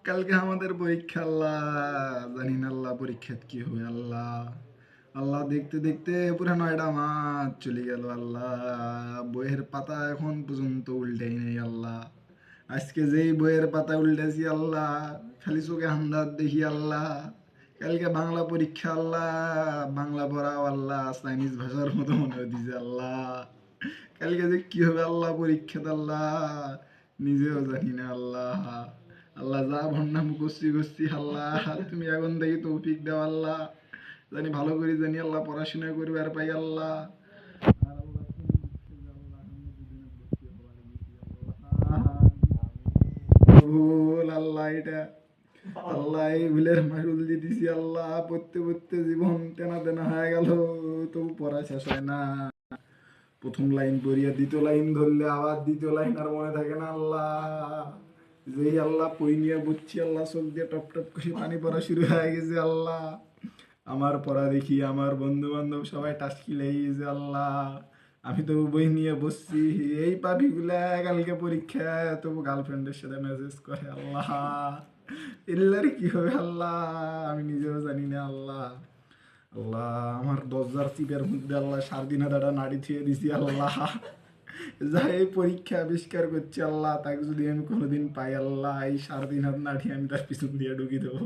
কালকে আমাদের পরীক্ষা আল্লাহ, জানি না আল্লাহ পরীক্ষা কি হবে আল্লাহ। আল্লাহ দেখতে দেখতে পুরো 9টা মাস চলে গেল আল্লাহ। বইয়ের পাতা এখন পর্যন্ত উল্টাই নেই আল্লাহ। আজকে যেই বইয়ের পাতা উল্টেছি আল্লাহ, খালি চোখে আন্দাজ দেখি আল্লাহ। কালকে বাংলা পরীক্ষা আল্লাহ, বাংলা পড়াও আল্লাহ চাইনিজ ভাষার মতো মনে হইতেছে আল্লাহ। কালকে যে কি হবে আল্লাহ পরীক্ষাতে আল্লাহ, নিজেও জানি না আল্লাহ। আল্লাহ যা ভন্ডাম করছি আল্লাহ, তুমি এখন দেখি তৌফিক দাও আল্লাহ, জানি ভালো করে জানি আল্লাহ পড়াশোনা করবার পাই আল্লাহ। আর আল্লাহ তুমি দিচ্ছে যে আল্লাহ আমি দুদিনে ভর্তি হবার গেছি আল্লাহ। ভুল আল্লাহ এটা, আল্লাহ এই ভুলের মাসুল দিতেছি আল্লাহ। পড়তে পড়তে জীবন তেনা তেনা হয়ে গেল, তবু পড়া শেষ হয় না। প্রথম লাইন পড়িয়া দ্বিতীয় লাইন ধরলে আবার দ্বিতীয় লাইন আর মনে থাকে না আল্লাহ। যেই আল্লাহ পই নিয়ে বুঝছি আল্লাহ, চোখ দিয়ে টপ টপ করে পানি পড়া শুরু হয়ে গেছে আল্লাহ। আমার পড়া দেখি আমার বন্ধু বান্ধব সবাই টাস্কি লেগে গেছে আল্লাহ। আমি তো বই নিয়ে বসছি, এই পাপি গুলা কালকে পরীক্ষা তবু গার্লফ্রেন্ডের সাথে মেসেজ করে আল্লাহ। এল্লারে কি হবে আল্লাহ, আমি নিজেও জানি না আল্লাহ। আল্লাহ আমার দরজার চিপের মধ্যে আল্লাহ 3.5 হাত নাড়ি থুয়ে দিছি আল্লাহ। যা এই পরীক্ষা আবিষ্কার করছি আল্লাহ, তাকে যদি আমি কোনোদিন পাই আল্লাহ, এই 3.5 হাত নাড়ি আমি তার পিছন দিয়ে ঢুকি দেবো।